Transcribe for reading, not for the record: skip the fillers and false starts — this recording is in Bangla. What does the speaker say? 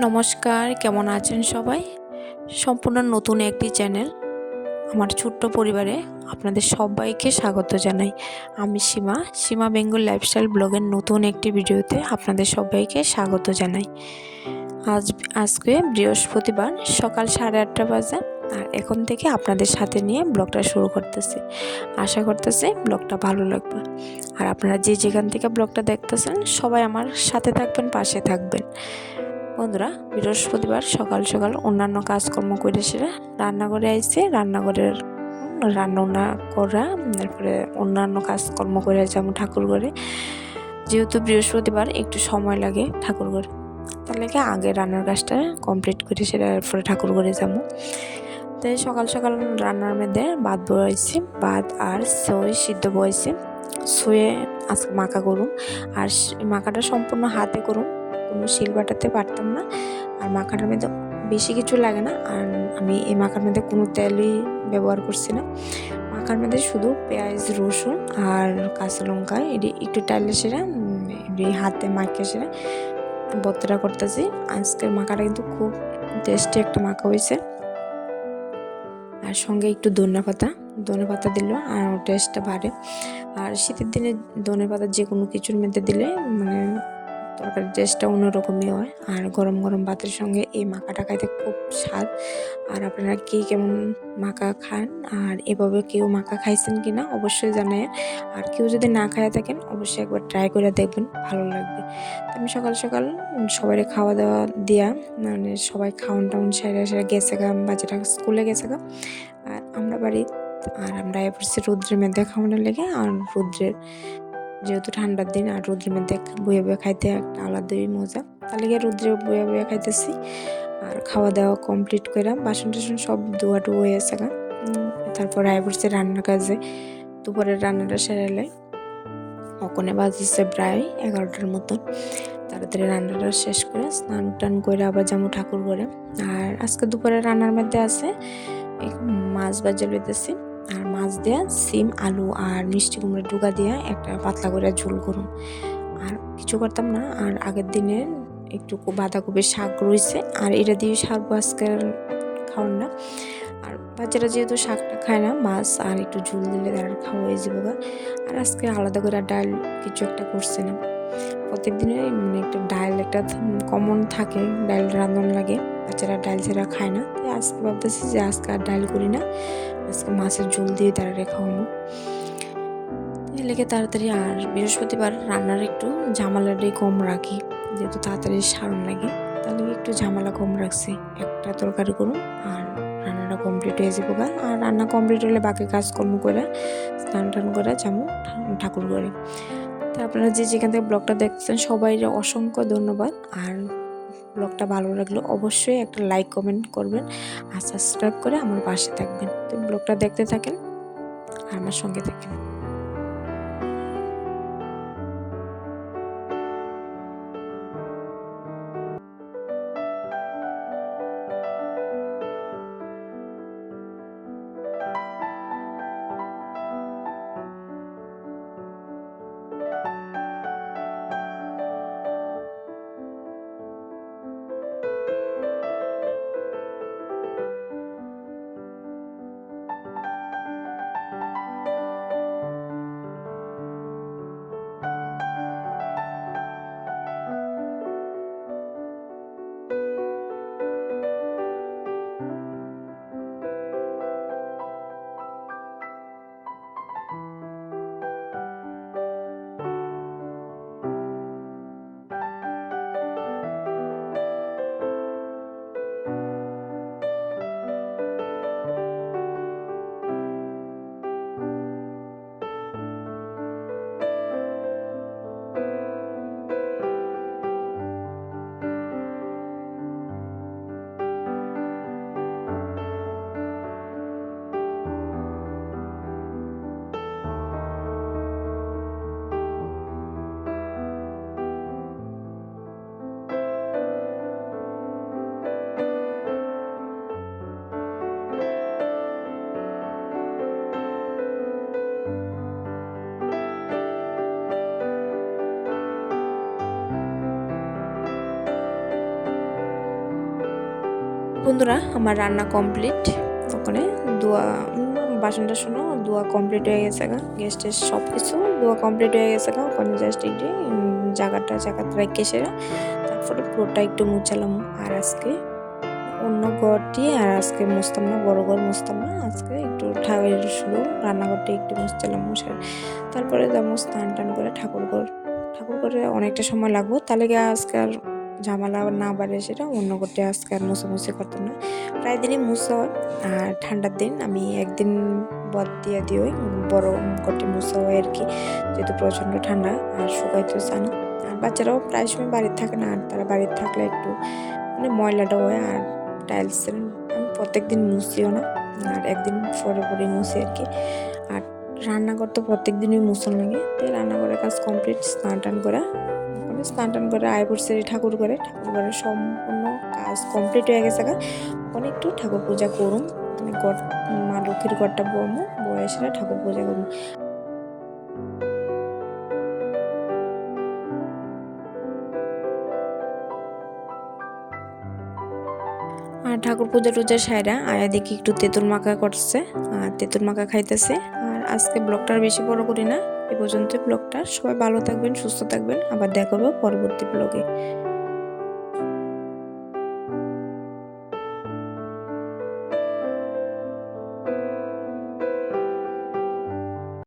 নমস্কার, কেমন আছেন সবাই? সম্পূর্ণ নতুন একটি চ্যানেল আমার ছোট্ট পরিবারে আপনাদের সবাইকে স্বাগত জানাই। আমি সীমা বেঙ্গল লাইফস্টাইল ব্লগের নতুন একটি ভিডিওতে আপনাদের সবাইকে স্বাগত জানাই। আজকে বৃহস্পতিবার সকাল 8:30 বাজে, আর এখন থেকে আপনাদের সাথে নিয়ে ব্লগটা শুরু করতেছি। আশা করতেছি ব্লগটা ভালো লাগবে। আর আপনারা যে যেখান থেকে ব্লগটা দেখতেছেন সবাই আমার সাথে থাকবেন, পাশে থাকবেন। বন্ধুরা, বৃহস্পতিবার সকাল সকাল অন্যান্য কাজকর্ম করে সেরে রান্নাঘরে আইসি। রান্নাঘরের রান্না করা, তারপরে অন্যান্য কাজকর্ম করে যাবো ঠাকুর ঘরে। যেহেতু বৃহস্পতিবার একটু সময় লাগে ঠাকুর ঘরে, তার লাগে আগে রান্নার কাজটা কমপ্লিট করে সেটা এরপরে ঠাকুর ঘরে যাবো। তাই সকাল সকাল রান্নার মধ্যে ভাত বসাইছি, ভাত আর সই সিদ্ধ বসাইছি। শুয়ে আজকে মাখা করুম, আর মাখাটা সম্পূর্ণ হাতে করুম, কোনো শিল বাটাতে পারতাম না। আর মাখাটার মধ্যে বেশি কিছু লাগে না, আর আমি এই মাখার মধ্যে কোনো তেলই ব্যবহার করছি না। মাখার মধ্যে শুধু পেঁয়াজ, রসুন আর কাঁচা লঙ্কা এটি একটু টাইলে সেরা হাতে মাখে সেরা ভর্তাটা করতেছি। আজকের মাখাটা কিন্তু খুব টেস্টি একটা মাখা হয়েছে। আর সঙ্গে একটু ধনে পাতা দিল আর টেস্টটা বাড়ে। আর শীতের দিনে ধনে পাতা যে কোনো কিছুর মধ্যে দিলে মানে তরকারির টেস্টটা অন্যরকমই হয়। আর গরম গরম ভাতের সঙ্গে এই মাখাটা খাইতে খুব স্বাদ। আর আপনারা কে কেমন মাখা খান, আর এভাবে কেউ মাখা খাইছেন কিনা অবশ্যই জানায়। আর কেউ যদি না খাইয়া থাকেন অবশ্যই একবার ট্রাই করে দেখবেন, ভালো লাগবে। আমি সকাল সকাল সবাই খাওয়া দাওয়া দিয়া, মানে সবাই খাওয়ান টাউন সেরে গেছে গা, বাচ্চাটা স্কুলে গেছে গা। আর আমরা বাড়ি, আর আমরা পড়ছি রৌদ্রের মধ্যে খাওয়ানোর লেগে। আর রৌদ্রের যেহেতু ঠান্ডার দিন, আর রৌদ্রের মধ্যে বয়ে বয়ে খাইতে একটা আলাদাই মজা, তার লেগে রৌদ্রে বয়ে বয়ে খাইতেছি। আর খাওয়া দাওয়া কমপ্লিট করে বাসন টাসন সব ধোয়া টুয়া হয়ে গেছে গা। তারপর আয় পড়ছে রান্নার কাজে। দুপুরের রান্নাটা সেরালে ওখানে বাজছে প্রায় 11টার মতন। তাড়াতাড়ি রান্নাটা শেষ করে স্নান টান করে আবার যাবো ঠাকুর ঘরে। আর আজকে দুপুরে রান্নার মধ্যে আছে মাছ ভাজা লইতেছি, আর মাছ দিয়া সিম আলু আর মিষ্টি কুমড়া ডুগা দিয়া একটা পাতলা করে ঝোল করুন। আর কিছু করতাম না। আর আগের দিনের একটু বাঁধাকপির শাক রয়েছে, আর এটা দিয়ে সারবো আজকের খাওয়ান না। আর বাচ্চারা যেহেতু শাকটা খায় না, মাছ আর একটু ঝোল দিলে তারা খাওয়া হয়ে যাবো। আর আজকে আলাদা করে ডাল কিছু একটা করছে না। প্রত্যেক দিনে মানে একটা ডাল একটা কমন থাকে, ডাল রান্ধন লাগে। বাচ্চারা ডাল ছাড়া খায় না, তাই আজকে ভাবতেছি যে আজকে আর ডাল করি না, আজকে মাছের ঝোল দিয়ে তারা খাওয়ানো। লেগে তাড়াতাড়ি। আর বৃহস্পতিবার রান্নার একটু ঝামেলাটাই কম রাখি, যেহেতু তাড়াতাড়ি সারণ লাগে, তাহলে একটু ঝামেলা কম রাখছি। একটা তরকারি করুন আর রান্নাটা কমপ্লিট হয়ে যাবো গা। আর রান্না কমপ্লিট হলে বাকি কাজকর্ম করে স্নান টান করে যাবো ঠাকুর ঘরে। তো আপনারা যে যেখান থেকে ব্লগটা দেখছেন সবাই অসংখ্য ধন্যবাদ। আর ব্লগটা ভালো লাগলে অবশ্যই একটা লাইক কমেন্ট করবেন, আর সাবস্ক্রাইব করে আমার পাশে থাকবেন। তো ব্লগটা দেখতে থাকেন আর আমার সঙ্গে থাকেন। বন্ধুরা আমার রান্না কমপ্লিট। ওখানে দোয়া বাসন টাসনও দোয়া কমপ্লিট হয়ে গেছে গা, গ্যাস টেস সব কিছু দোয়া কমপ্লিট হয়ে গেছে গা। ওখানে জাস্ট একটু জায়গাটা রেখে সেরা তারপরে পুরোটা একটু মুছালাম। আর আজকে অন্য ঘরটি আর আজকে মুছতাম না, বড় ঘর মুছতাম না, আজকে একটু শুধু রান্নাঘরটা একটু মুছছিলাম মশার। তারপরে যাবো স্নান টান করে ঠাকুর ঘরে অনেকটা সময় লাগবো, তাহলে আজকে আর ঝামেলা না বাড়ে সেটা অন্য ঘরটি আজকে আর মুছামুছি করতাম না। প্রায় দিনই মুছা হয়, আর ঠান্ডার দিন আমি একদিন বদ দিয়ে ওই বড় ঘরটি মুছা হয় আর কি, যেহেতু প্রচণ্ড ঠান্ডা আর শুকাইতেও চান। আর বাচ্চারাও প্রায় সময় বাড়িতে থাকে না, আর তারা বাড়িতে থাকলে একটু মানে ময়লাটা হয়। আর টাইলসের আমি প্রত্যেক দিন মুছিও না, আর একদিন পরে মুছি আর কি। আর রান্নাঘর তো প্রত্যেক দিনই মুছন লাগে, তাই রান্নাঘরের কাজ কমপ্লিট। স্নান টান করে আয় পড়ছে ঠাকুর ঘরে সম্পূর্ণ কাজ কমপ্লিট হয়ে গেছে। ওখানে একটু ঠাকুর পূজা করুন, মানে মা লক্ষ্মীর ঘরটা বয়সেরা ঠাকুর পূজা করুন। আর ঠাকুর পূজা টুজা সাইরা আয়া দেখি একটু তেঁতুল মাখা করছে, আর তেঁতুল মাখা খাইতেছে। আর আজকে ব্লগটা বেশি বড় করি না, এ পর্যন্ত ব্লগটা। সবাই ভালো থাকবেন, সুস্থ থাকবেন, আবার দেখা করবো পরবর্তী ব্লগে।